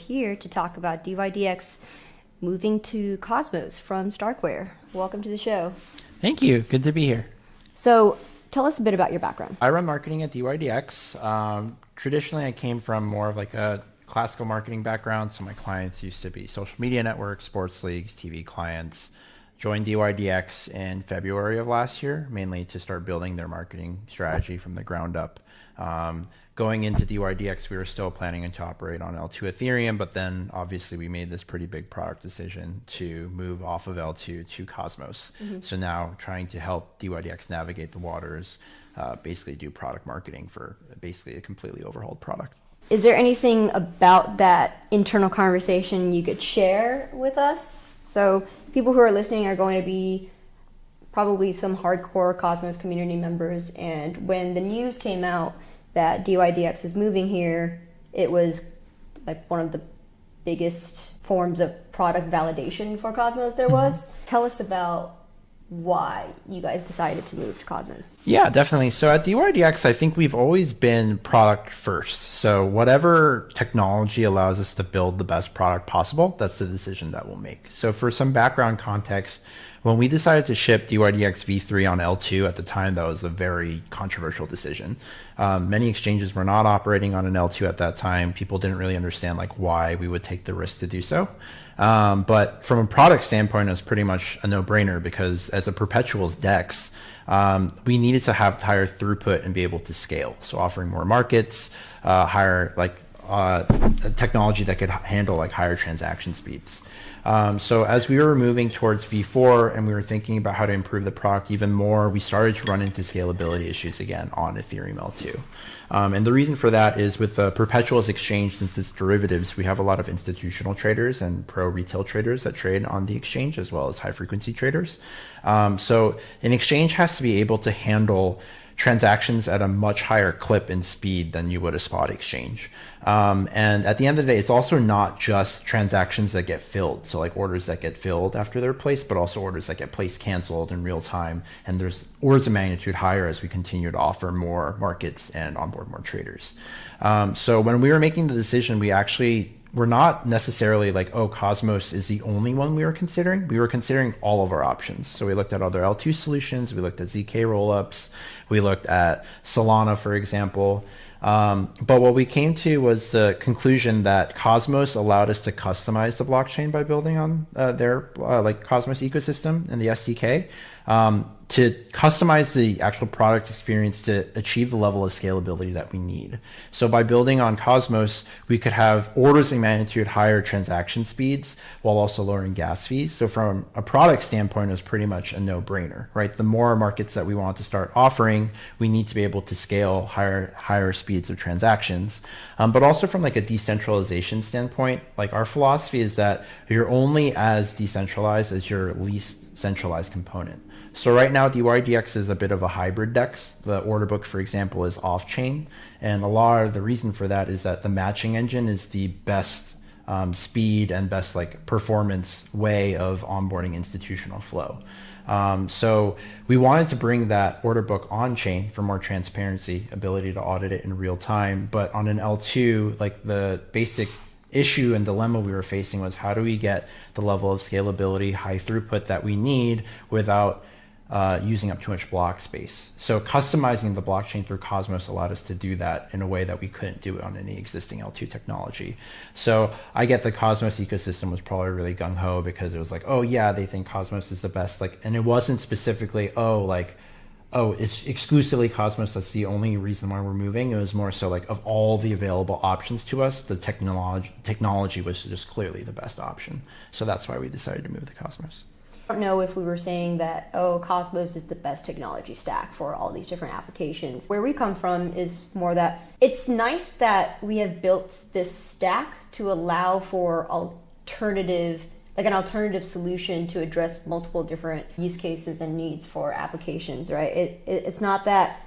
here to talk about dYdX moving to Cosmos from Starkware. Welcome to the show. Thank you. Good to be here. So tell us a bit about your background. I run marketing at dYdX. Traditionally, I came from more of like a classical marketing background. So my clients used to be social media networks, sports leagues, TV clients. Joined dYdX in February of last year, mainly to start building their marketing strategy from the ground up. Going into dYdX, we were still planning to operate on L2 Ethereum, but then obviously we made this pretty big product decision to move off of L2 to Cosmos. So now trying to help dYdX navigate the waters, basically do product marketing for basically a completely overhauled product. Is there anything about that internal conversation you could share with us? So people who are listening are going to be probably some hardcore Cosmos community members, and when the news came out that dYdX is moving here, it was like one of the biggest forms of product validation for Cosmos there was. Tell us about why you guys decided to move to Cosmos. Yeah, definitely. So at dYdX, I think we've always been product first. So whatever technology allows us to build the best product possible, that's the decision that we'll make. So for some background context, when we decided to ship dYdX v3 on L2 at the time, that was a very controversial decision. Many exchanges were not operating on an L2 at that time. People didn't really understand like why we would take the risk to do so. But from a product standpoint, it was pretty much a no-brainer because as a perpetuals DEX, we needed to have higher throughput and be able to scale. So offering more markets, higher technology that could handle like higher transaction speeds. So as we were moving towards V4 and we were thinking about how to improve the product even more, we started to run into scalability issues again on Ethereum L2. And the reason for that is with the perpetuals exchange, since it's derivatives, we have a lot of institutional traders and pro retail traders that trade on the exchange, as well as high frequency traders. So an exchange has to be able to handle transactions at a much higher clip and speed than you would a spot exchange. And at the end of the day, it's also not just transactions that get filled. So like orders that get filled after they're placed, but also orders that get placed, canceled in real time. And there's orders of magnitude higher as we continue to offer more markets and onboard more traders. So when we were making the decision, we're not necessarily like, oh, Cosmos is the only one we were considering. We were considering all of our options. So we looked at other L2 solutions. We looked at ZK rollups. We looked at Solana, for example. But what we came to was the conclusion that Cosmos allowed us to customize the blockchain by building on their Cosmos ecosystem and the SDK. To customize the actual product experience to achieve the level of scalability that we need. So by building on Cosmos, we could have orders of magnitude higher transaction speeds while also lowering gas fees. So from a product standpoint, it was pretty much a no-brainer, right? The more markets that we want to start offering, we need to be able to scale higher speeds of transactions. But also from like a decentralization standpoint, like our philosophy is that you're only as decentralized as your least centralized component. So right now, dYdX is a bit of a hybrid DEX. The order book, for example, is off-chain. And a lot of the reason for that is that the matching engine is the best speed and best like performance way of onboarding institutional flow. So we wanted to bring that order book on-chain for more transparency, ability to audit it in real time. But on an L2, like the basic issue and dilemma we were facing was how do we get the level of scalability, high throughput that we need without using up too much block space. So customizing the blockchain through Cosmos allowed us to do that in a way that we couldn't do it on any existing L2 technology. So I get the Cosmos ecosystem was probably really gung-ho because it was like, oh yeah, they think Cosmos is the best. And it wasn't specifically, it's exclusively Cosmos. That's the only reason why we're moving. It was more so like of all the available options to us, the technology was just clearly the best option. So that's why we decided to move to Cosmos. I don't know if we were saying that, Cosmos is the best technology stack for all these different applications. Where we come from is more that it's nice that we have built this stack to allow for an alternative solution to address multiple different use cases and needs for applications, right? It's not that,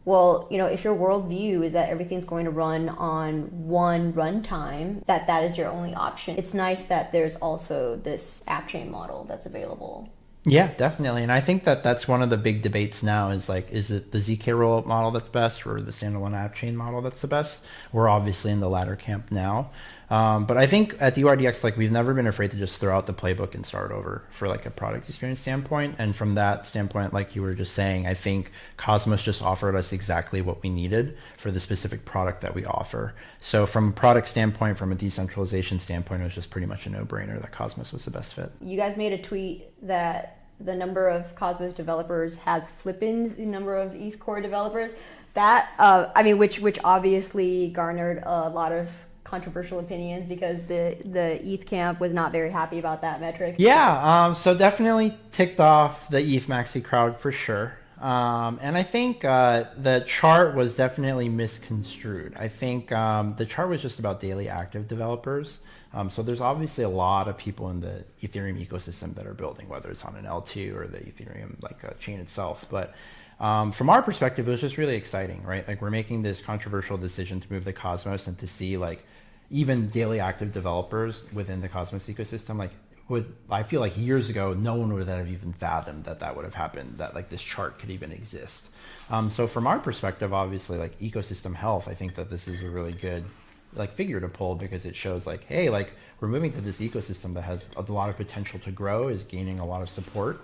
if your worldview is that everything's going to run on one runtime, that is your only option. It's nice that there's also this appchain model that's available. Yeah, definitely. And I think that's one of the big debates now is like, is it the ZK rollup model that's best or the standalone appchain model that's the best? We're obviously in the latter camp now. But I think at dYdX, like we've never been afraid to just throw out the playbook and start over for like a product experience standpoint. And from that standpoint, like you were just saying, I think Cosmos just offered us exactly what we needed for the specific product that we offer. So from a product standpoint, from a decentralization standpoint, it was just pretty much a no-brainer that Cosmos was the best fit. You guys made a tweet that the number of Cosmos developers has flipped the number of ETH Core developers. That, which obviously garnered a lot of controversial opinions because the ETH camp was not very happy about that metric. Yeah, so definitely ticked off the ETH maxi crowd for sure. And I think the chart was definitely misconstrued. I think the chart was just about daily active developers. So there's obviously a lot of people in the Ethereum ecosystem that are building, whether it's on an L2 or the Ethereum chain itself. But from our perspective, it was just really exciting, right? Like we're making this controversial decision to move the Cosmos and to see like even daily active developers within the Cosmos ecosystem. Like I feel like years ago, no one would have even fathomed that would have happened, that like this chart could even exist. So from our perspective, obviously like ecosystem health, I think that this is a really good like figure to pull because it shows like, hey, like we're moving to this ecosystem that has a lot of potential to grow, is gaining a lot of support.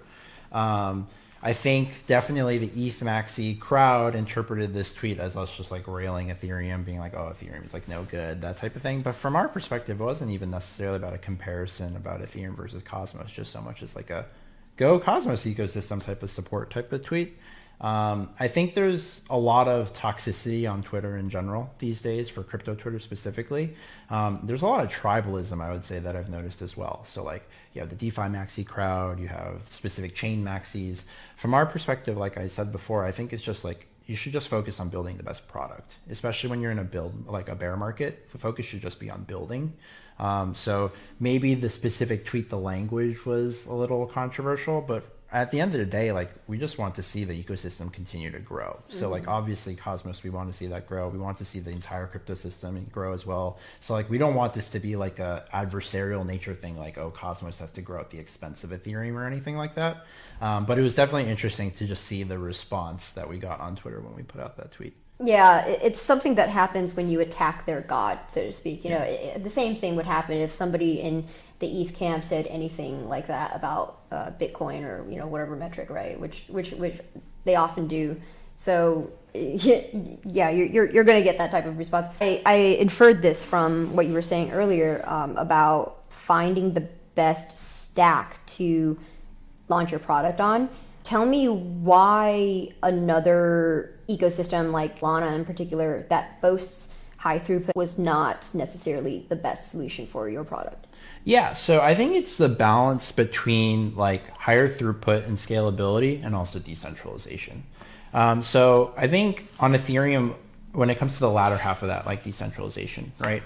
I think definitely the ETH maxi crowd interpreted this tweet as us just like railing Ethereum, being like, oh, Ethereum is like no good, that type of thing. But from our perspective, it wasn't even necessarily about a comparison about Ethereum versus Cosmos, just so much as like a go Cosmos ecosystem type of support type of tweet. I think there's a lot of toxicity on Twitter in general these days, for crypto Twitter specifically. There's a lot of tribalism, I would say, that I've noticed as well. So like you have the DeFi maxi crowd, you have specific chain maxis. From our perspective, like I said before, I think it's just like you should just focus on building the best product, especially when you're in a bear market. The focus should just be on building. So maybe the specific tweet, the language was a little controversial, but at the end of the day, like we just want to see the ecosystem continue to grow. So like obviously Cosmos, we want to see that grow. We want to see the entire crypto system grow as well. So like we don't want this to be like a adversarial nature thing, like, oh, Cosmos has to grow at the expense of Ethereum or anything like that. But it was definitely interesting to just see the response that we got on Twitter when we put out that tweet. Yeah, it's something that happens when you attack their god, so to speak. You know, the same thing would happen if somebody in the ETH camp said anything like that about Bitcoin or whatever metric, right? Which they often do. So yeah, you're going to get that type of response. I inferred this from what you were saying earlier about finding the best stack to launch your product on. Tell me why another ecosystem like Solana in particular that boasts high throughput was not necessarily the best solution for your product. Yeah, so I think it's the balance between like higher throughput and scalability and also decentralization. So I think on Ethereum, when it comes to the latter half of that, like decentralization, right?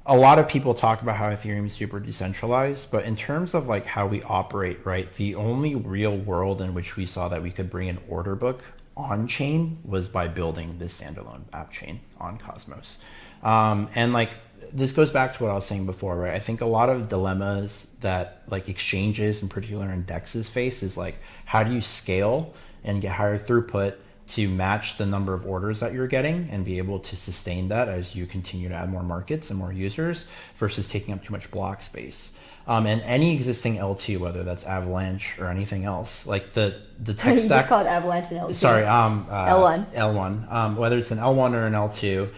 A lot of people talk about how Ethereum is super decentralized, but in terms of like how we operate, right? The only real world in which we saw that we could bring an order book on chain was by building this standalone app chain on Cosmos. And like, this goes back to what I was saying before, right? I think a lot of dilemmas that like exchanges in particular and DEXs face is like, how do you scale and get higher throughput to match the number of orders that you're getting and be able to sustain that as you continue to add more markets and more users versus taking up too much block space. And any existing L2, whether that's Avalanche or anything else, like the tech stack. You just call it Avalanche and L2. Sorry, L1. L1. Whether it's an L1 or an L2,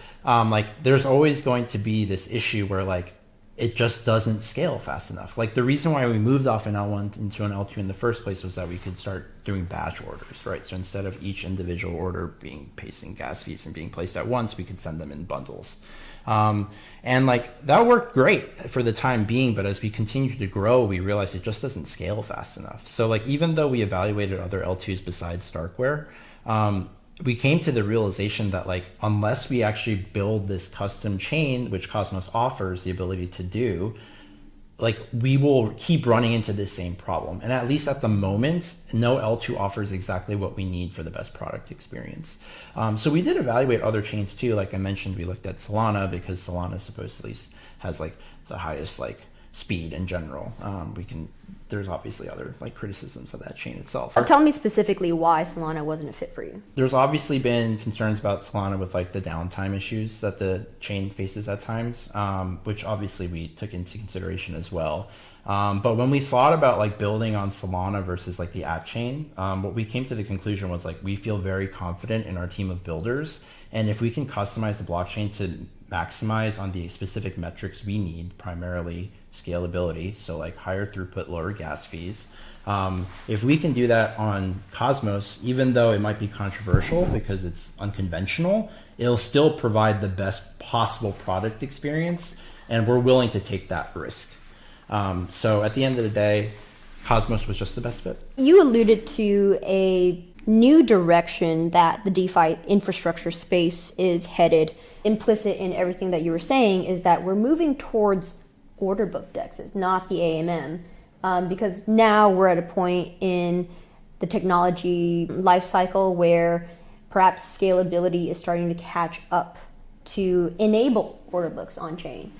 like there's always going to be this issue where like it just doesn't scale fast enough. Like the reason why we moved off an L1 into an L2 in the first place was that we could start doing batch orders, right? So instead of each individual order being pasting gas fees and being placed at once, we could send them in bundles. And like that worked great for the time being, but as we continued to grow, we realized it just doesn't scale fast enough. So like even though we evaluated other L2s besides Starkware, we came to the realization that like unless we actually build this custom chain, which Cosmos offers the ability to do, like we will keep running into this same problem. And at least at the moment, no L2 offers exactly what we need for the best product experience. So we did evaluate other chains too. Like I mentioned, we looked at Solana because Solana supposedly has like the highest like speed in general. There's obviously other like criticisms of that chain itself. Tell me specifically why Solana wasn't a fit for you. There's obviously been concerns about Solana with like the downtime issues that the chain faces at times, which obviously we took into consideration as well. But when we thought about like building on Solana versus like the app chain, what we came to the conclusion was like we feel very confident in our team of builders, and if we can customize the blockchain to maximize on the specific metrics we need, primarily scalability, so like higher throughput, lower gas fees. If we can do that on Cosmos, even though it might be controversial because it's unconventional, it'll still provide the best possible product experience, and we're willing to take that risk. So at the end of the day, Cosmos was just the best fit. You alluded to a new direction that the DeFi infrastructure space is headed. Implicit in everything that you were saying is that we're moving towards order book DEXs, not the AMM, because now we're at a point in the technology life cycle where perhaps scalability is starting to catch up to enable order books on chain.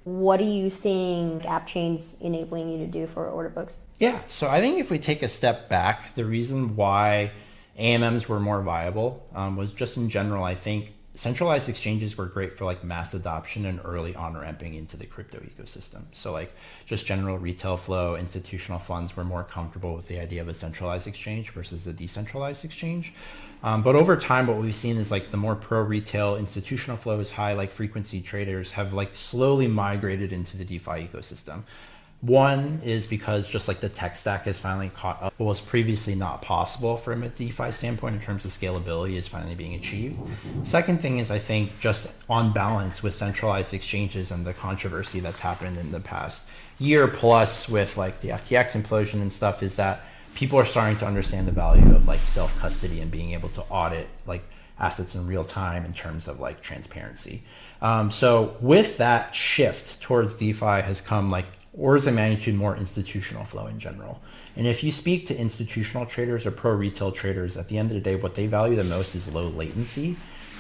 What are you seeing app chains enabling you to do for order books? Yeah, so I think if we take a step back, the reason why AMMs were more viable was just in general, I think centralized exchanges were great for like mass adoption and early on ramping into the crypto ecosystem. So like just general retail flow, institutional funds were more comfortable with the idea of a centralized exchange versus a decentralized exchange. But over time, what we've seen is like the more pro retail institutional flow is high, like frequency traders have like slowly migrated into the DeFi ecosystem. One is because just like the tech stack has finally caught up. What was previously not possible from a DeFi standpoint in terms of scalability is finally being achieved. Second thing is I think just on balance with centralized exchanges and the controversy that's happened in the past year plus with like the FTX implosion and stuff is that people are starting to understand the value of like self-custody and being able to audit like assets in real time in terms of like transparency. So with that shift towards DeFi has come like orders of magnitude more institutional flow in general. And if you speak to institutional traders or pro retail traders, at the end of the day, what they value the most is low latency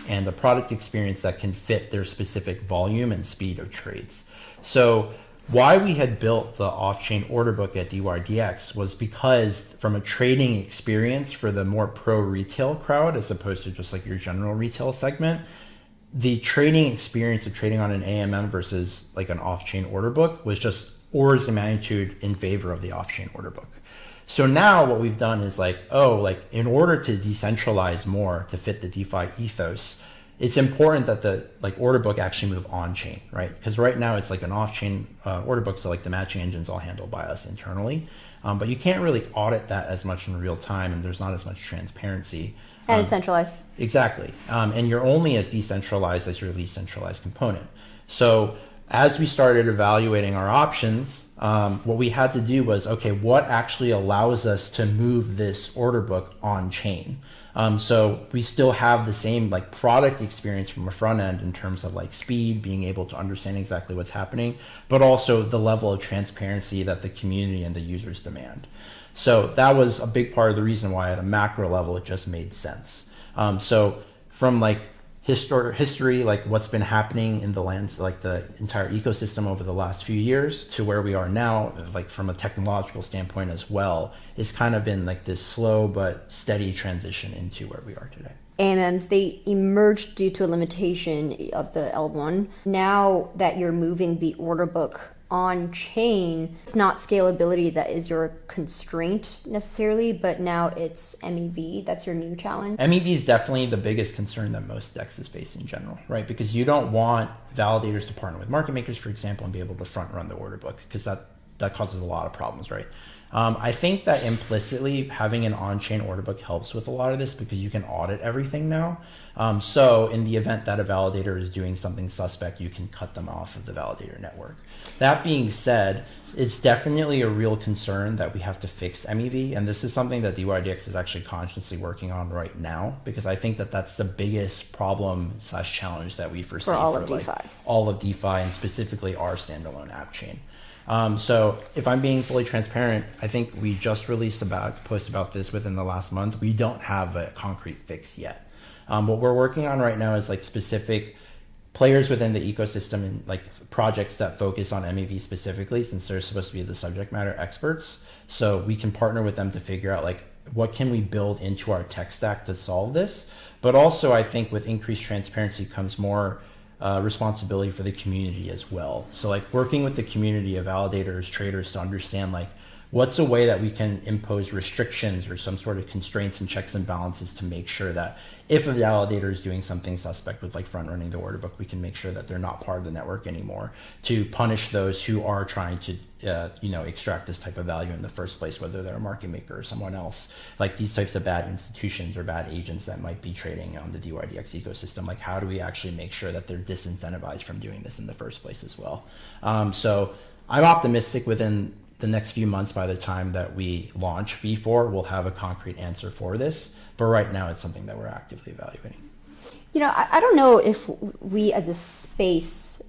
and the product experience that can fit their specific volume and speed of trades. So why we had built the off-chain order book at dYdX was because from a trading experience for the more pro retail crowd, as opposed to just like your general retail segment, the trading experience of trading on an AMM versus like an off-chain order book was just orders of magnitude in favor of the off-chain order book. So now what we've done is like, in order to decentralize more to fit the DeFi ethos, it's important that the like order book actually move on-chain, right? Because right now it's like an off-chain order book, so like the matching engine's all handled by us internally. But you can't really audit that as much in real time, and there's not as much transparency. And it's centralized. Exactly. And you're only as decentralized as your least centralized component. So as we started evaluating our options, what we had to do was, okay, what actually allows us to move this order book on chain? So we still have the same like product experience from a front end in terms of like speed, being able to understand exactly what's happening, but also the level of transparency that the community and the users demand. So that was a big part of the reason why at a macro level, it just made sense. So from like history, like what's been happening in the lands, like the entire ecosystem over the last few years to where we are now, like from a technological standpoint as well, it's kind of been like this slow but steady transition into where we are today. AMMs, they emerged due to a limitation of the L1. Now that you're moving the order book on chain, it's not scalability that is your constraint necessarily, but now it's MEV. That's your new challenge. MEV is definitely the biggest concern that most DEXs face in general, right? Because you don't want validators to partner with market makers, for example, and be able to front run the order book, because that causes a lot of problems, right? I think that implicitly having an on-chain order book helps with a lot of this because you can audit everything now. So in the event that a validator is doing something suspect, you can cut them off of the validator network. That being said, it's definitely a real concern that we have to fix MEV. And this is something that dYdX is actually consciously working on right now, because I think that that's the biggest problem / challenge that we foresee for all of DeFi. All of DeFi, and specifically our standalone app chain. So if I'm being fully transparent, I think we just released a post about this within the last month. We don't have a concrete fix yet. What we're working on right now is like specific players within the ecosystem and like projects that focus on MEV specifically, since they're supposed to be the subject matter experts. So we can partner with them to figure out like what can we build into our tech stack to solve this. But also I think with increased transparency comes more responsibility for the community as well. So like working with the community of validators, traders to understand like what's a way that we can impose restrictions or some sort of constraints and checks and balances to make sure that if a validator is doing something suspect with like front running the order book, we can make sure that they're not part of the network anymore, to punish those who are trying to extract this type of value in the first place, whether they're a market maker or someone else. Like these types of bad institutions or bad agents that might be trading on the dYdX ecosystem, like how do we actually make sure that they're disincentivized from doing this in the first place as well? So I'm optimistic within the next few months, by the time that we launch V4, we'll have a concrete answer for this. But right now it's something that we're actively evaluating. I don't know if we as a space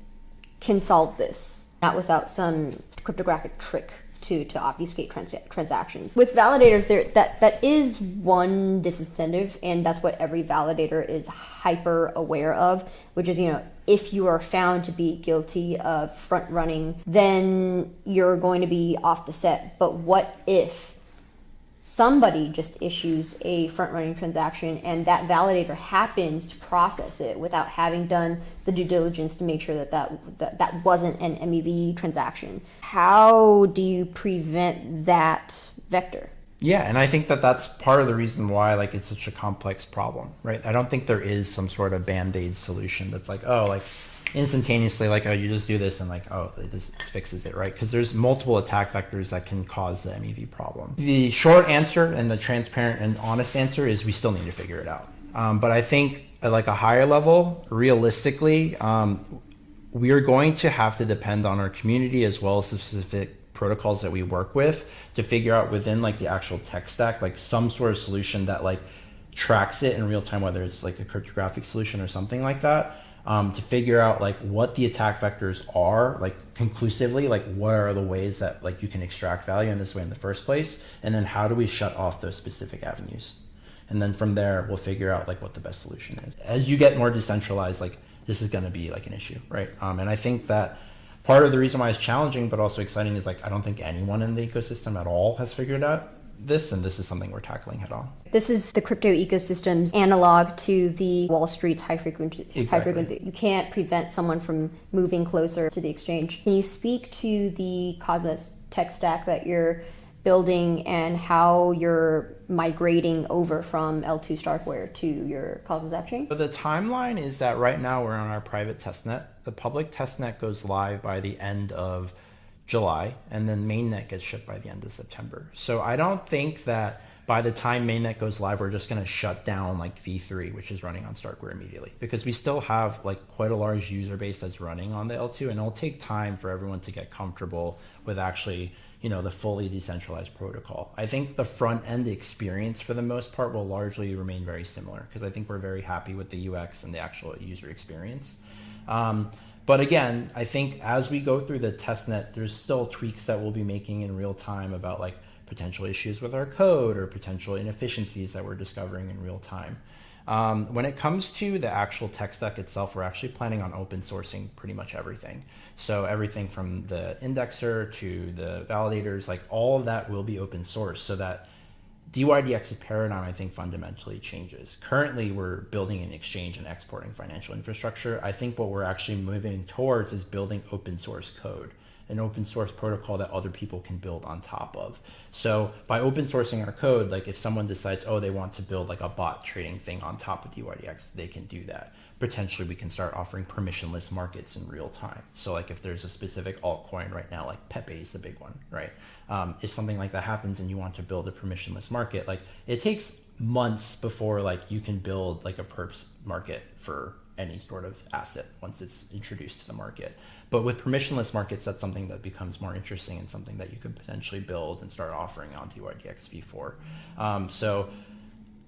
can solve this, not without some cryptographic trick to obfuscate transactions. With validators, that is one disincentive, and that's what every validator is hyper aware of, which is, if you are found to be guilty of front running, then you're going to be off the set. But what if somebody just issues a front running transaction and that validator happens to process it without having done the due diligence to make sure that wasn't an MEV transaction? How do you prevent that vector? Yeah, and I think that that's part of the reason why like it's such a complex problem, right? I don't think there is some sort of band-aid solution that's like, oh, like instantaneously, like, oh, you just do this and like, oh, this fixes it, right? Because there's multiple attack vectors that can cause the MEV problem. The short answer and the transparent and honest answer is we still need to figure it out. But I think at like a higher level, realistically, we are going to have to depend on our community as well as the specific protocols that we work with to figure out within like the actual tech stack, like some sort of solution that like tracks it in real time, whether it's like a cryptographic solution or something like that. To figure out like what the attack vectors are, like conclusively, like what are the ways that like you can extract value in this way in the first place, and then how do we shut off those specific avenues, and then from there we'll figure out like what the best solution is. As you get more decentralized, like this is going to be like an issue, right? And I think that part of the reason why it's challenging but also exciting is like I don't think anyone in the ecosystem at all has figured out this, and this is something we're tackling head on. This is the crypto ecosystem's analog to the Wall Street's high frequency. You can't prevent someone from moving closer to the exchange. Can you speak to the Cosmos tech stack that you're building and how you're migrating over from L2 Starkware to your Cosmos appchain? So the timeline is that right now we're on our private testnet. The public testnet goes live by the end of July, and then mainnet gets shipped by the end of September. So I don't think that by the time mainnet goes live, we're just going to shut down like V3, which is running on Starkware immediately, because we still have like quite a large user base that's running on the L2, and it'll take time for everyone to get comfortable with actually, the fully decentralized protocol. I think the front end experience for the most part will largely remain very similar, because I think we're very happy with the UX and the actual user experience. But again, I think as we go through the testnet, there's still tweaks that we'll be making in real time about like potential issues with our code or potential inefficiencies that we're discovering in real time. When it comes to the actual tech stack itself, we're actually planning on open sourcing pretty much everything. So everything from the indexer to the validators, like all of that will be open source, so that dYdX's paradigm, I think, fundamentally changes. Currently, we're building an exchange and exporting financial infrastructure. I think what we're actually moving towards is building open source code, an open source protocol that other people can build on top of. So by open sourcing our code, like if someone decides, oh, they want to build like a bot trading thing on top of dYdX, they can do that. Potentially, we can start offering permissionless markets in real time. So like if there's a specific altcoin right now, like Pepe is the big one, right? If something like that happens and you want to build a permissionless market, like it takes months before like you can build like a perps market for any sort of asset once it's introduced to the market. But with permissionless markets, that's something that becomes more interesting and something that you could potentially build and start offering on dYdX v4. So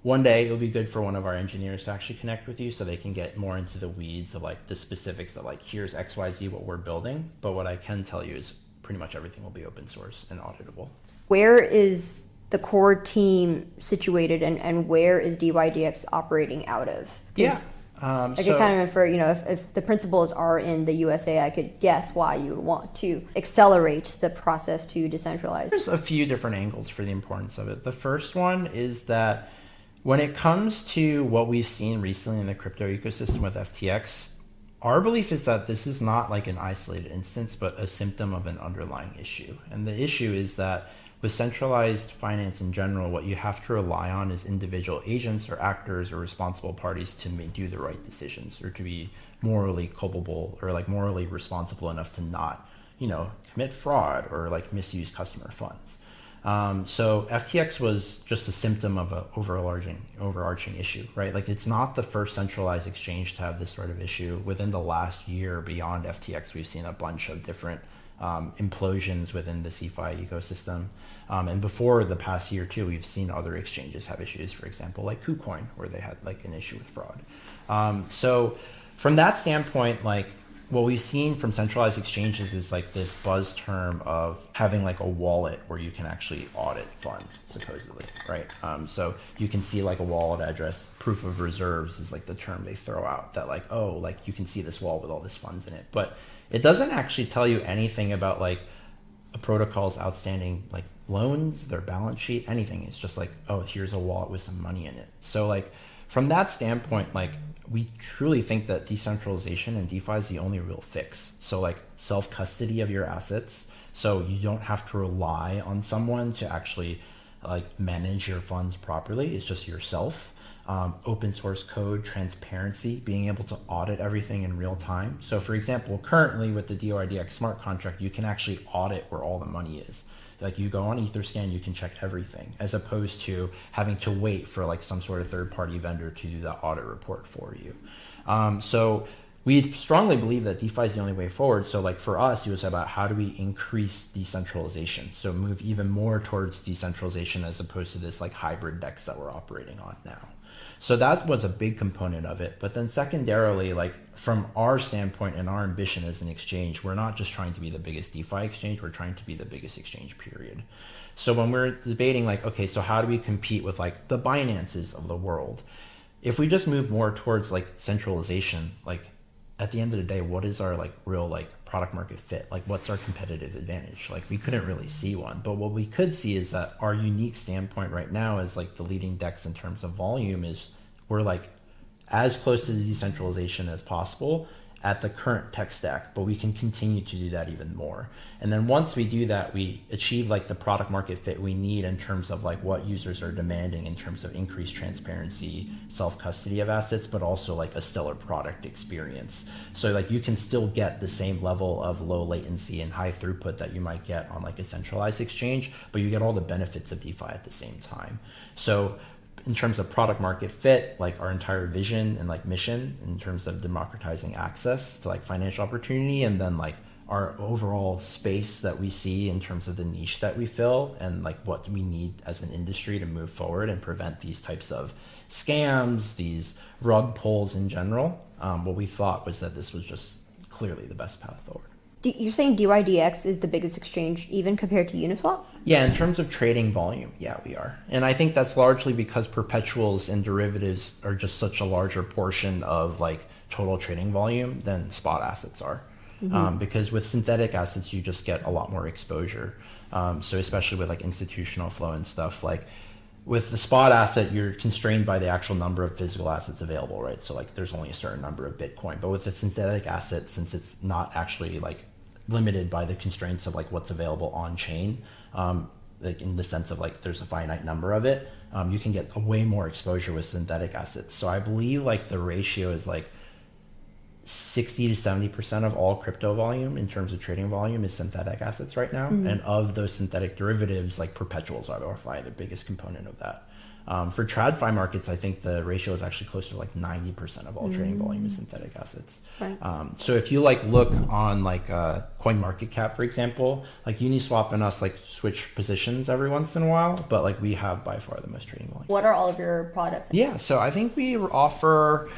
one day it'll be good for one of our engineers to actually connect with you so they can get more into the weeds of like the specifics of like, here's XYZ what we're building. But what I can tell you is pretty much everything will be open source and auditable. Where is the core team situated and where is dYdX operating out of? Yeah. I could kind of infer, if the principles are in the USA, I could guess why you would want to accelerate the process to decentralize. There's a few different angles for the importance of it. The first one is that when it comes to what we've seen recently in the crypto ecosystem with FTX, our belief is that this is not like an isolated instance, but a symptom of an underlying issue. And the issue is that with centralized finance in general, what you have to rely on is individual agents or actors or responsible parties to do the right decisions, or to be morally culpable or like morally responsible enough to not, commit fraud or like misuse customer funds. So FTX was just a symptom of an overarching issue, right? Like, it's not the first centralized exchange to have this sort of issue. Within the last year, beyond FTX, we've seen a bunch of different implosions within the cefi ecosystem. And before the past year too, we've seen other exchanges have issues, for example, like KuCoin, where they had like an issue with fraud. So from that standpoint, like, what we've seen from centralized exchanges is like this buzz term of having like a wallet where you can actually audit funds, supposedly, right? So you can see like a wallet address. Proof of reserves is like the term they throw out, that like, oh, like you can see this wallet with all this funds in it. But it doesn't actually tell you anything about like a protocol's outstanding like loans, their balance sheet, anything. It's just like, oh, here's a wallet with some money in it. So like from that standpoint, like, we truly think that decentralization and DeFi is the only real fix. So like self-custody of your assets, so you don't have to rely on someone to actually like manage your funds properly. It's just yourself. Open source code, transparency, being able to audit everything in real time. So for example, currently with the dYdX smart contract, you can actually audit where all the money is. Like, you go on Etherscan, you can check everything, as opposed to having to wait for like some sort of third-party vendor to do the audit report for you. So we strongly believe that DeFi is the only way forward. So like for us, it was about how do we increase decentralization? So move even more towards decentralization as opposed to this like hybrid DEX that we're operating on now. So that was a big component of it. But then secondarily, like from our standpoint and our ambition as an exchange, we're not just trying to be the biggest DeFi exchange, we're trying to be the biggest exchange, period. So when we're debating like, okay, so how do we compete with like the Binances of the world? If we just move more towards like centralization, like at the end of the day, what is our like real like product market fit? Like, what's our competitive advantage? Like, we couldn't really see one, but what we could see is that our unique standpoint right now is like the leading DEX in terms of volume is we're like as close to the decentralization as possible at the current tech stack, but we can continue to do that even more. And then once we do that, we achieve like the product market fit we need in terms of like what users are demanding in terms of increased transparency, self-custody of assets, but also like a stellar product experience. So like you can still get the same level of low latency and high throughput that you might get on like a centralized exchange, but you get all the benefits of DeFi at the same time. So in terms of product market fit, like our entire vision and like mission in terms of democratizing access to like financial opportunity, and then like our overall space that we see in terms of the niche that we fill and like what we need as an industry to move forward and prevent these types of scams, these rug pulls in general, what we thought was that this was just clearly the best path forward. You're saying dYdX is the biggest exchange even compared to Uniswap? Yeah, in terms of trading volume, yeah, we are. And I think that's largely because perpetuals and derivatives are just such a larger portion of like total trading volume than spot assets are. Because with synthetic assets, you just get a lot more exposure. So especially with like institutional flow and stuff, like with the spot asset, you're constrained by the actual number of physical assets available, right? So like there's only a certain number of Bitcoin. But with the synthetic asset, since it's not actually like limited by the constraints of like what's available on chain, like in the sense of like there's a finite number of it, you can get a way more exposure with synthetic assets. So I believe like the ratio is like 60 to 70% of all crypto volume in terms of trading volume is synthetic assets right now. And of those synthetic derivatives, like perpetuals are by the biggest component of that. For TradFi markets, I think the ratio is actually closer to like 90% of all trading volume is synthetic assets. Right. So if you like look on like CoinMarketCap, for example, like Uniswap and us like switch positions every once in a while, but like we have by far the most trading volume. What are all of your products? Yeah, so I think we offer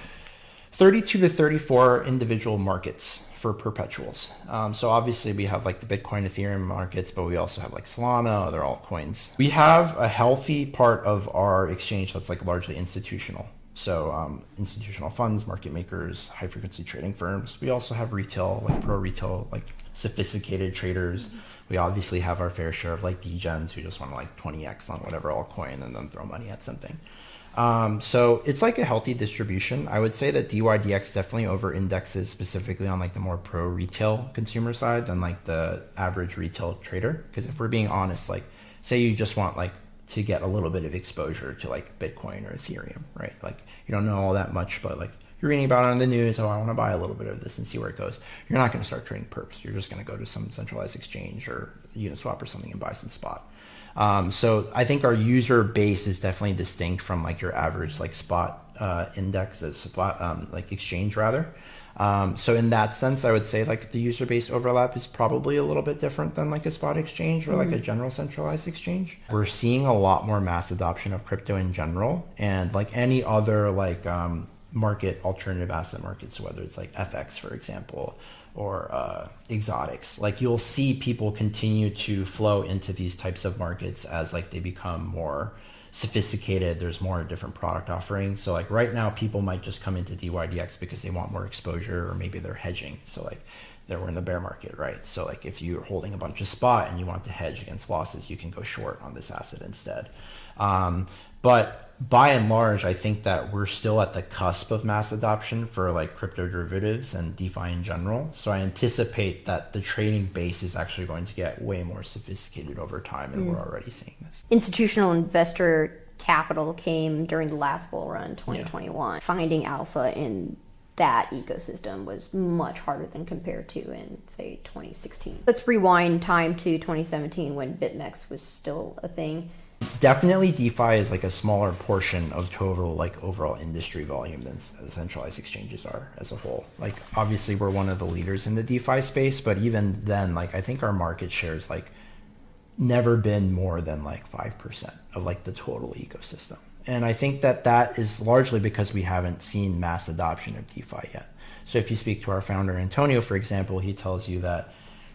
32 to 34 individual markets for perpetuals. So obviously we have like the Bitcoin, Ethereum markets, but we also have like Solana, other altcoins. We have a healthy part of our exchange that's like largely institutional. So institutional funds, market makers, high frequency trading firms. We also have retail, like pro retail, like sophisticated traders. We obviously have our fair share of like degens who just want to like 20x on whatever altcoin and then throw money at something. So it's like a healthy distribution. I would say that dYdX definitely over indexes specifically on like the more pro retail consumer side than like the average retail trader. Because if we're being honest, like say you just want like to get a little bit of exposure to like Bitcoin or Ethereum, right? Like you don't know all that much, but like you're reading about it on the news. Oh, I want to buy a little bit of this and see where it goes. You're not going to start trading perps. You're just going to go to some centralized exchange or Uniswap or something and buy some spot. So I think our user base is definitely distinct from like your average like spot index, spot like exchange rather. So in that sense, I would say like the user base overlap is probably a little bit different than like a spot exchange or like a general centralized exchange. We're seeing a lot more mass adoption of crypto in general, and like any other like market, alternative asset markets, whether it's like FX, for example, or exotics, like you'll see people continue to flow into these types of markets as like they become more sophisticated. There's more different product offerings. So like right now people might just come into dYdX because they want more exposure, or maybe they're hedging. So like we're in the bear market, right? So like if you're holding a bunch of spot and you want to hedge against losses, you can go short on this asset instead. But by and large, I think that we're still at the cusp of mass adoption for like crypto derivatives and DeFi in general. So I anticipate that the trading base is actually going to get way more sophisticated over time, and we're already seeing this. Institutional investor capital came during the last bull run, 2021. Finding alpha in that ecosystem was much harder than compared to in, say, 2016. Let's rewind time to 2017 when BitMEX was still a thing. Definitely DeFi is like a smaller portion of total like overall industry volume than centralized exchanges are as a whole. Like obviously we're one of the leaders in the DeFi space, but even then, like I think our market share is like never been more than like 5% of like the total ecosystem. And I think that that is largely because we haven't seen mass adoption of DeFi yet. So if you speak to our founder, Antonio, for example, he tells you that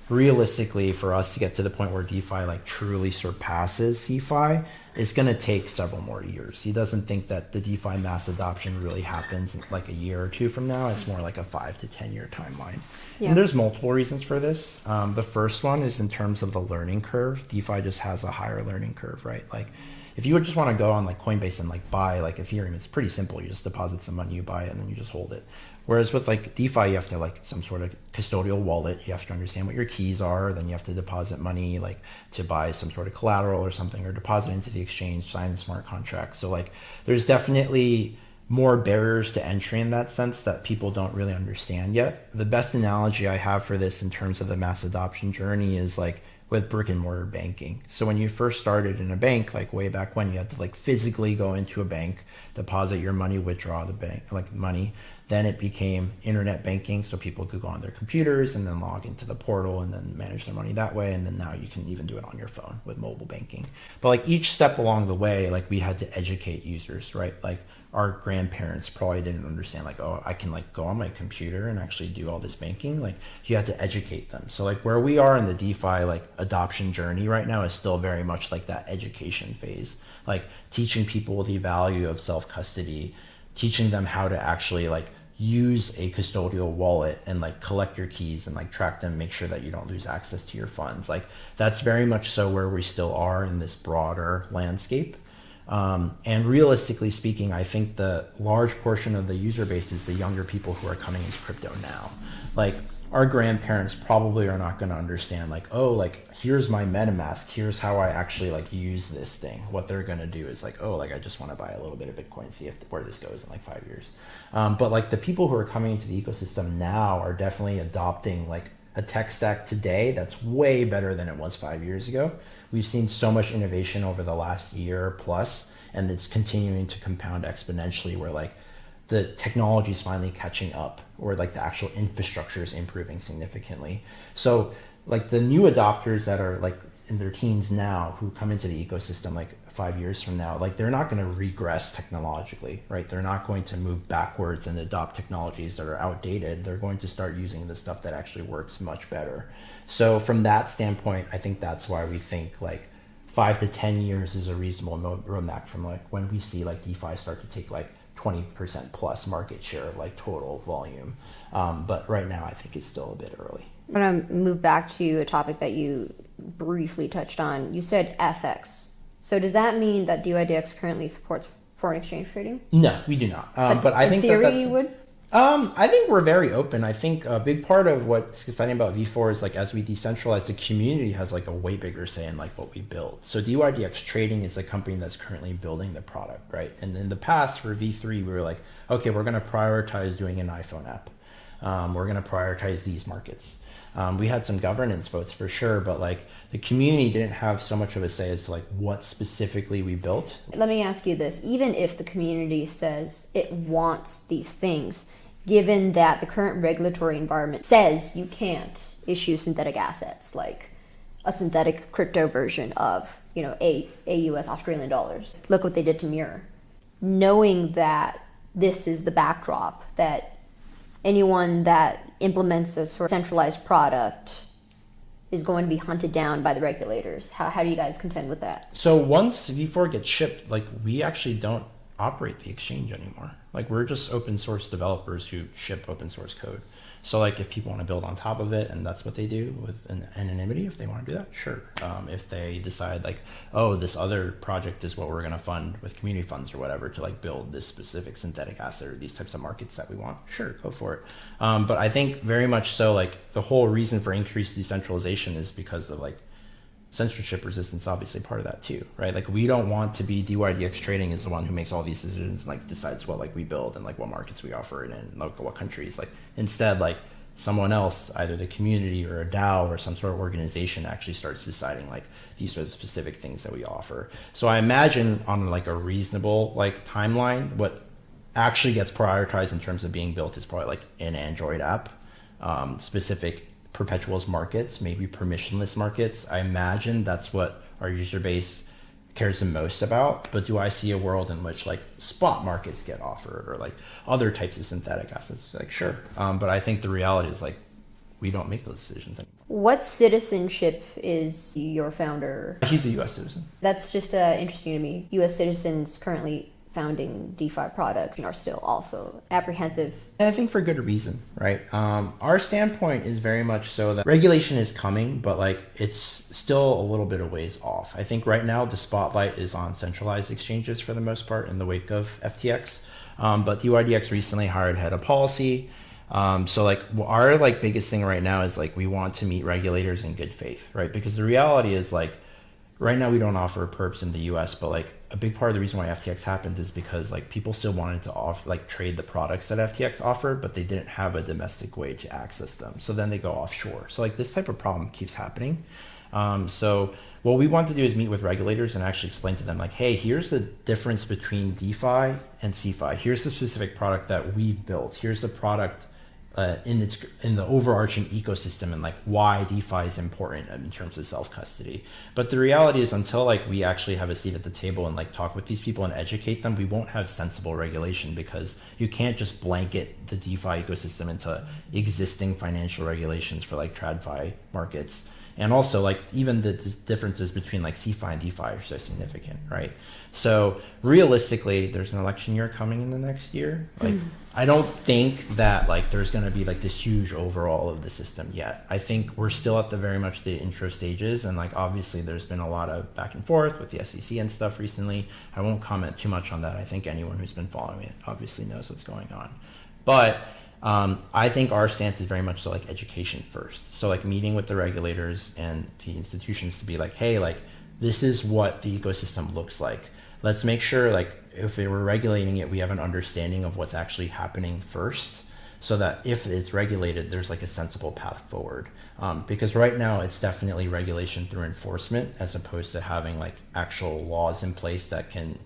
realistically, for us to get to the point where DeFi like truly surpasses cefi, it's going to take several more years. He doesn't think that the DeFi mass adoption really happens in like a year or two from now. It's more like a 5 to 10 year timeline. Yeah. And there's multiple reasons for this. The first one is in terms of the learning curve. DeFi just has a higher learning curve, right? Like if you would just want to go on like Coinbase and like buy like Ethereum, it's pretty simple. You just deposit some money, you buy it, and then you just hold it. Whereas with like DeFi, you have to like some sort of custodial wallet. You have to understand what your keys are. Then you have to deposit money like to buy some sort of collateral or something, or deposit into the exchange, sign the smart contract. So like there's definitely more barriers to entry in that sense that people don't really understand yet. The best analogy I have for this in terms of the mass adoption journey is like with brick and mortar banking. So when you first started in a bank, like way back when, you had to like physically go into a bank, deposit your money, withdraw the bank, like money. Then it became internet banking, so people could go on their computers and then log into the portal and then manage their money that way. And then now you can even do it on your phone with mobile banking. But like each step along the way, like we had to educate users, right? Like our grandparents probably didn't understand like, oh, I can like go on my computer and actually do all this banking. Like you had to educate them. So like where we are in the DeFi like adoption journey right now is still very much like that education phase, like teaching people the value of self-custody, teaching them how to actually like use a custodial wallet and like collect your keys and like track them, make sure that you don't lose access to your funds. Like that's very much so where we still are in this broader landscape. And realistically speaking, I think the large portion of the user base is the younger people who are coming into crypto now. Like our grandparents probably are not going to understand like, oh, like here's my MetaMask, here's how I actually like use this thing. What they're going to do is like, oh, like I just want to buy a little bit of Bitcoin, see where this goes in like 5 years. But like the people who are coming into the ecosystem now are definitely adopting like a tech stack today that's way better than it was 5 years ago. We've seen so much innovation over the last year plus, and it's continuing to compound exponentially where like the technology is finally catching up, or like the actual infrastructure is improving significantly. So like the new adopters that are like in their teens now who come into the ecosystem like 5 years from now, like they're not going to regress technologically, right? They're not going to move backwards and adopt technologies that are outdated. They're going to start using the stuff that actually works much better. So from that standpoint, I think that's why we think like 5 to 10 years is a reasonable roadmap from like when we see like DeFi start to take like 20% plus market share of like total volume. But right now I think it's still a bit early. I'm going to move back to a topic that you briefly touched on. You said FX. So does that mean that dYdX currently supports foreign exchange trading? No, we do not. But I think theory that's, you would? I think we're very open. I think a big part of what's exciting about V4 is like as we decentralize, the community has like a way bigger say in like what we build. So dYdX Trading is a company that's currently building the product, right? And in the past for V3, we were like, okay, we're going to prioritize doing an iPhone app. We're going to prioritize these markets. We had some governance votes for sure, but like the community didn't have so much of a say as to like what specifically we built. Let me ask you this. Even if the community says it wants these things, given that the current regulatory environment says you can't issue synthetic assets like a synthetic crypto version of, you know, a US Australian dollars. Look what they did to Mirror. Knowing that this is the backdrop, that anyone that implements a sort of centralized product is going to be hunted down by the regulators. How do you guys contend with that? So once V4 gets shipped, like we actually don't operate the exchange anymore. Like we're just open source developers who ship open source code. So like if people want to build on top of it and that's what they do with anonymity, if they want to do that, sure. If they decide like, oh, this other project is what we're going to fund with community funds or whatever to like build this specific synthetic asset or these types of markets that we want, sure, go for it. But I think very much so like the whole reason for increased decentralization is because of like censorship resistance, obviously part of that too, right? Like we don't want to be dYdX Trading is the one who makes all these decisions and like decides what like we build and like what markets we offer it in, like what countries. Like instead, like someone else, either the community or a DAO or some sort of organization actually starts deciding like these are the specific things that we offer. So I imagine on like a reasonable like timeline, what actually gets prioritized in terms of being built is probably like an Android app, specific perpetuals markets, maybe permissionless markets. I imagine that's what our user base cares the most about. But do I see a world in which like spot markets get offered or like other types of synthetic assets? Like sure. But I think the reality is like we don't make those decisions anymore. What citizenship is your founder? He's a U.S. citizen. That's just interesting to me. U.S. citizens currently founding DeFi products are still also apprehensive. And I think for good reason, right? Our standpoint is very much so that regulation is coming, but like it's still a little bit of ways off. I think right now the spotlight is on centralized exchanges for the most part in the wake of FTX. But dYdX recently hired head of policy. So like our like biggest thing right now is like we want to meet regulators in good faith, right? Because the reality is like right now we don't offer perps in the US, but like a big part of the reason why FTX happened is because like people still wanted to trade the products that FTX offered, but they didn't have a domestic way to access them. So then they go offshore. So like this type of problem keeps happening. So what we want to do is meet with regulators and actually explain to them like, hey, here's the difference between DeFi and cefi. Here's the specific product that we've built. Here's the product in the overarching ecosystem and like why DeFi is important in terms of self-custody. But the reality is until like we actually have a seat at the table and like talk with these people and educate them, we won't have sensible regulation because you can't just blanket the DeFi ecosystem into existing financial regulations for like TradFi markets. And also like even the differences between like cefi and DeFi are so significant, right? So realistically, there's an election year coming in the next year. Like I don't think that like there's going to be like this huge overhaul of the system yet. I think we're still at the very much the intro stages, and like obviously there's been a lot of back and forth with the SEC and stuff recently. I won't comment too much on that. I think anyone who's been following it obviously knows what's going on. But I think our stance is very much so like education first. So like meeting with the regulators and the institutions to be like, hey, like this is what the ecosystem looks like. Let's make sure like if they were regulating it, we have an understanding of what's actually happening first, so that if it's regulated, there's like a sensible path forward. Because right now it's definitely regulation through enforcement as opposed to having like actual laws in place that can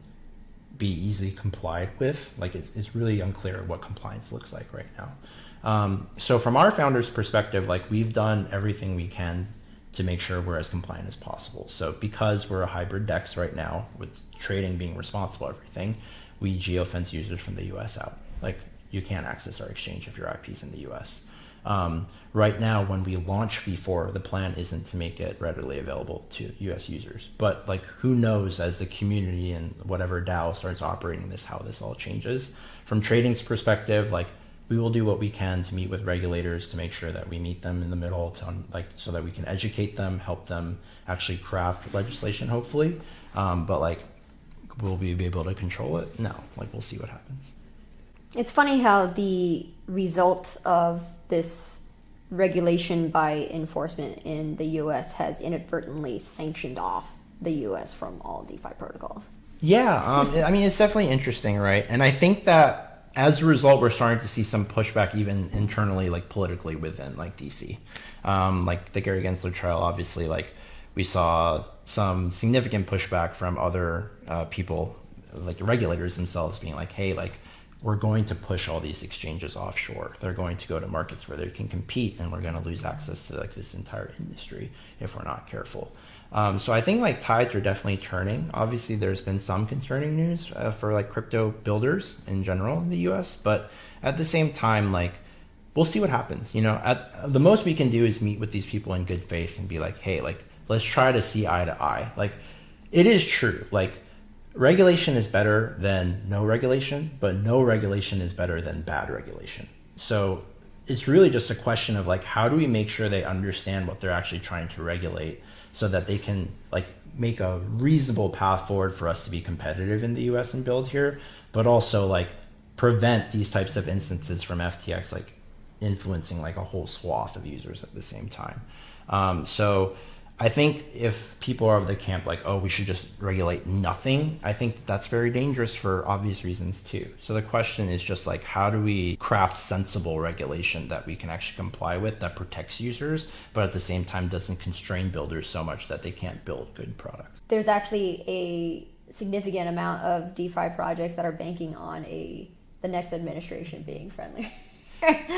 be easily complied with. Like it's really unclear what compliance looks like right now. So from our founders' perspective, like we've done everything we can to make sure we're as compliant as possible. So because we're a hybrid DEX right now, with trading being responsible for everything, we geofence users from the US out. Like you can't access our exchange if your IP is in the US. Right now, when we launch V4, the plan isn't to make it readily available to US users. But like, who knows, as the community and whatever DAO starts operating this, how this all changes. From trading's perspective, like, we will do what we can to meet with regulators to make sure that we meet them in the middle to so that we can educate them, help them actually craft legislation, hopefully. But like, will we be able to control it? No, like, we'll see what happens. It's funny how the result of this regulation by enforcement in the US has inadvertently sanctioned off the US from all DeFi protocols. Yeah, I mean, it's definitely interesting, right? And I think that as a result, we're starting to see some pushback even internally, like politically within like DC. Like the Gary Gensler trial, obviously, like we saw some significant pushback from other people, like regulators themselves being like, hey, like, we're going to push all these exchanges offshore. They're going to go to markets where they can compete, and we're going to lose access to like this entire industry if we're not careful. So I think like tides are definitely turning. Obviously, there's been some concerning news for like crypto builders in general in the US, but at the same time, like, we'll see what happens. You know, at the most we can do is meet with these people in good faith and be like, hey, like, let's try to see eye to eye. Like, it is true. Like, regulation is better than no regulation, but no regulation is better than bad regulation. So it's really just a question of like, how do we make sure they understand what they're actually trying to regulate so that they can like make a reasonable path forward for us to be competitive in the US and build here, but also like prevent these types of instances from FTX like influencing like a whole swath of users at the same time. So I think if people are of the camp like, oh, we should just regulate nothing, I think that's very dangerous for obvious reasons too. So the question is just like, how do we craft sensible regulation that we can actually comply with that protects users, but at the same time doesn't constrain builders so much that they can't build good products? There's actually a significant amount of DeFi projects that are banking on the next administration being friendly.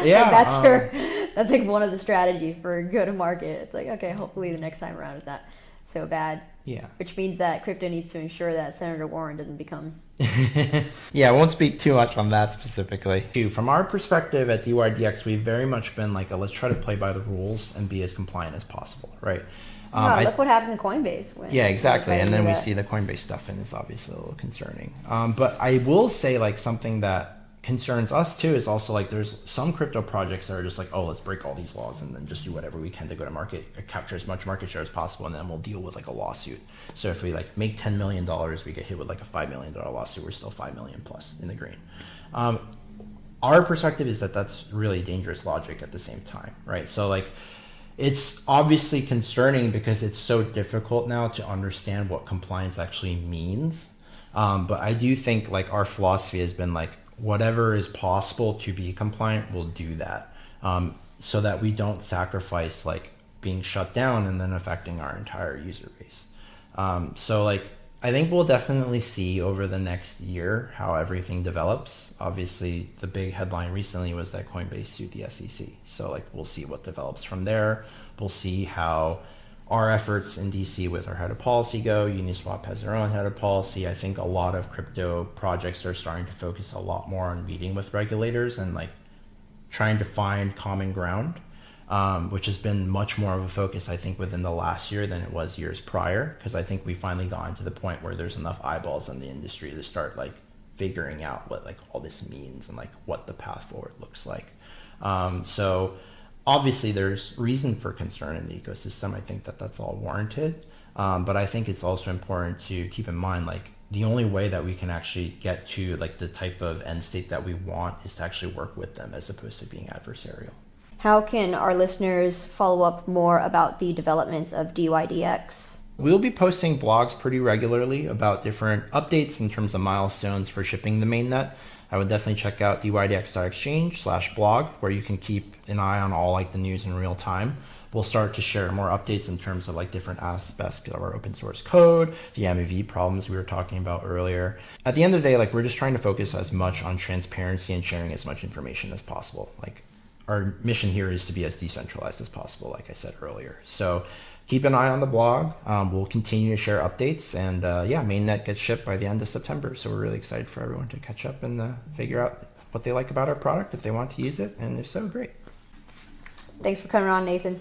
Yeah, like that's like one of the strategies for a good market. It's like, okay, hopefully the next time around is not so bad. Yeah. Which means that crypto needs to ensure that Senator Warren doesn't become. Yeah, I won't speak too much on that specifically. From our perspective at dYdX, we've very much been like, let's try to play by the rules and be as compliant as possible, right? Look what happened to Coinbase. Yeah, exactly. And then we see the Coinbase stuff, and it's obviously a little concerning. But I will say like something that concerns us too is also like there's some crypto projects that are just like, oh, let's break all these laws and then just do whatever we can to go to market, capture as much market share as possible, and then we'll deal with like a lawsuit. So if we like make $10 million, we get hit with like a $5 million lawsuit, we're still 5 million plus in the green. Our perspective is that that's really dangerous logic at the same time, right? So like, it's obviously concerning because it's so difficult now to understand what compliance actually means. But I do think like our philosophy has been like, whatever is possible to be compliant, we'll do that, so that we don't sacrifice like being shut down and then affecting our entire user base. So like, I think we'll definitely see over the next year how everything develops. Obviously, the big headline recently was that Coinbase sued the SEC. So like, we'll see what develops from there. We'll see how our efforts in DC with our head of policy go. Uniswap has their own head of policy. I think a lot of crypto projects are starting to focus a lot more on meeting with regulators and like trying to find common ground, which has been much more of a focus, I think, within the last year than it was years prior. Because I think we finally gotten to the point where there's enough eyeballs in the industry to start like figuring out what like all this means and like what the path forward looks like. So obviously, there's reason for concern in the ecosystem. I think that that's all warranted. But I think it's also important to keep in mind, like, the only way that we can actually get to like the type of end state that we want is to actually work with them as opposed to being adversarial. How can our listeners follow up more about the developments of dYdX? We'll be posting blogs pretty regularly about different updates in terms of milestones for shipping the mainnet. I would definitely check out dYdX.exchange/blog, where you can keep an eye on all like the news in real time. We'll start to share more updates in terms of like different aspects of our open source code, the MEV problems we were talking about earlier. At the end of the day, like, we're just trying to focus as much on transparency and sharing as much information as possible. Like, our mission here is to be as decentralized as possible, like I said earlier. So keep an eye on the blog. We'll continue to share updates, and mainnet gets shipped by the end of September. So we're really excited for everyone to catch up and figure out what they like about our product, if they want to use it, and if so, great. Thanks for coming on, Nathan.